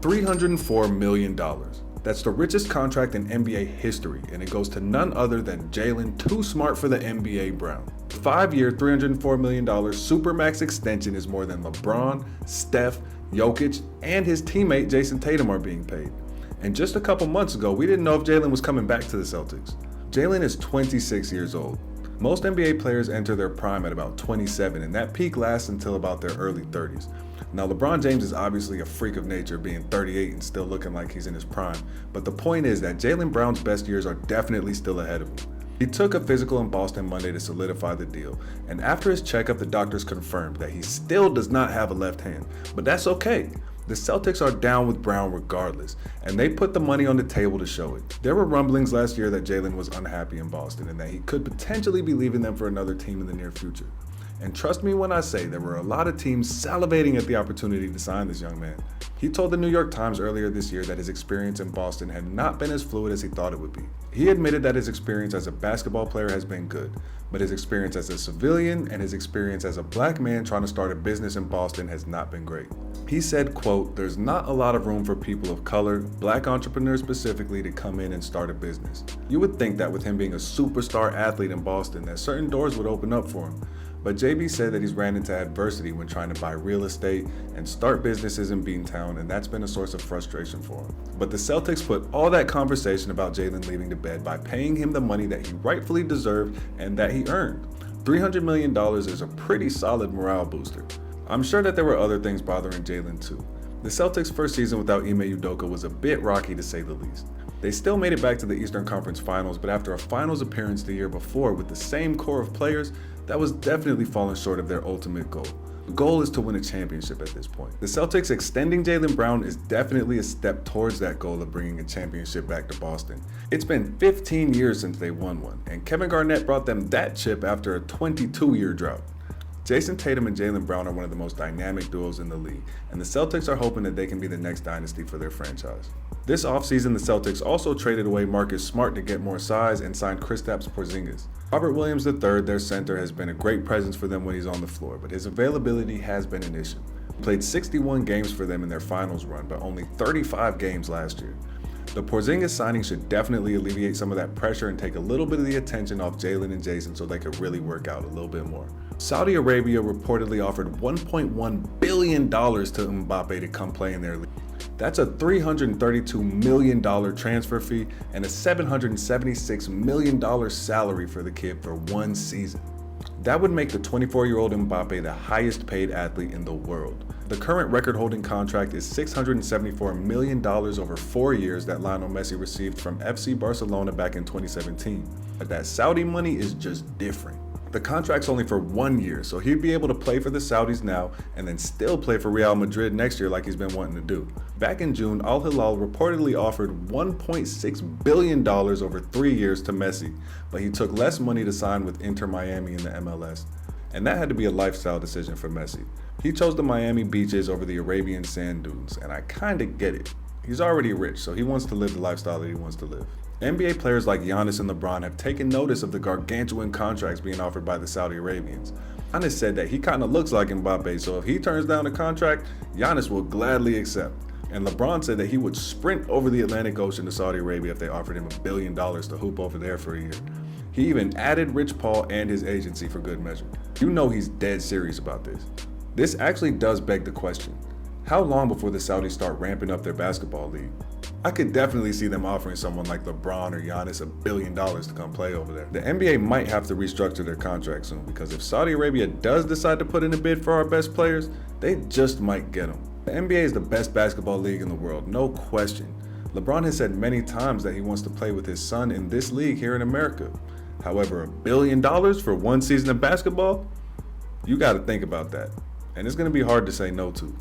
$304 million. That's the richest contract in NBA history, and it goes to none other than Jaylen Too Smart for the NBA Brown. 5-year, $304 million Supermax extension is more than LeBron, Steph, Jokic, and his teammate Jason Tatum are being paid. And just a couple months ago, we didn't know if Jaylen was coming back to the Celtics. Jaylen is 26 years old. Most NBA players enter their prime at about 27, and that peak lasts until about their early 30s. Now, LeBron James is obviously a freak of nature, being 38 and still looking like he's in his prime, but the point is that Jaylen Brown's best years are definitely still ahead of him. He took a physical in Boston Monday to solidify the deal, and after his checkup, the doctors confirmed that he still does not have a left hand, but that's okay. The Celtics are down with Brown regardless, and they put the money on the table to show it. There were rumblings last year that Jaylen was unhappy in Boston and that he could potentially be leaving them for another team in the near future. And trust me when I say there were a lot of teams salivating at the opportunity to sign this young man. He told the New York Times earlier this year that his experience in Boston had not been as fluid as he thought it would be. He admitted that his experience as a basketball player has been good, but his experience as a civilian and his experience as a black man trying to start a business in Boston has not been great. He said, quote, "There's not a lot of room for people of color, black entrepreneurs specifically, to come in and start a business. You would think that with him being a superstar athlete in Boston that certain doors would open up for him. But JB said that he's ran into adversity when trying to buy real estate and start businesses in Beantown, and that's been a source of frustration for him. But the Celtics put all that conversation about Jaylen leaving to bed by paying him the money that he rightfully deserved and that he earned. $300 million is a pretty solid morale booster. I'm sure that there were other things bothering Jaylen too. The Celtics' first season without Ime Udoka was a bit rocky to say the least. They still made it back to the Eastern Conference Finals, but after a finals appearance the year before with the same core of players, that was definitely falling short of their ultimate goal. The goal is to win a championship at this point. The Celtics extending Jaylen Brown is definitely a step towards that goal of bringing a championship back to Boston. It's been 15 years since they won one, and Kevin Garnett brought them that chip after a 22-year drought. Jason Tatum and Jaylen Brown are one of the most dynamic duos in the league, and the Celtics are hoping that they can be the next dynasty for their franchise. This offseason, the Celtics also traded away Marcus Smart to get more size and signed Kristaps Porzingis. Robert Williams III, their center, has been a great presence for them when he's on the floor, but his availability has been an issue. He played 61 games for them in their finals run, but only 35 games last year. The Porzingis signing should definitely alleviate some of that pressure and take a little bit of the attention off Jaylen and Jason so they could really work out a little bit more. Saudi Arabia reportedly offered $1.1 billion to Mbappe to come play in their league. That's a $332 million transfer fee and a $776 million salary for the kid for one season. That would make the 24-year-old Mbappe the highest paid athlete in the world. The current record-holding contract is $674 million over 4 years that Lionel Messi received from FC Barcelona back in 2017. But that Saudi money is just different. The contract's only for 1 year, so he'd be able to play for the Saudis now and then still play for Real Madrid next year like he's been wanting to do. Back in June, Al Hilal reportedly offered $1.6 billion over 3 years to Messi, but he took less money to sign with Inter Miami in the MLS. And that had to be a lifestyle decision for Messi. He chose the Miami beaches over the Arabian sand dunes, and I kinda get it. He's already rich, so he wants to live the lifestyle that he wants to live. NBA players like Giannis and LeBron have taken notice of the gargantuan contracts being offered by the Saudi Arabians. Giannis said that he kinda looks like Mbappe, so if he turns down a contract, Giannis will gladly accept. And LeBron said that he would sprint over the Atlantic Ocean to Saudi Arabia if they offered him $1 billion to hoop over there for a year. He even added Rich Paul and his agency for good measure. You know he's dead serious about this. This actually does beg the question, how long before the Saudis start ramping up their basketball league? I could definitely see them offering someone like LeBron or Giannis $1 billion to come play over there. The NBA might have to restructure their contract soon, because if Saudi Arabia does decide to put in a bid for our best players, they just might get them. The NBA is the best basketball league in the world, no question. LeBron has said many times that he wants to play with his son in this league here in America. However, $1 billion for one season of basketball? You gotta think about that. And it's gonna be hard to say no to.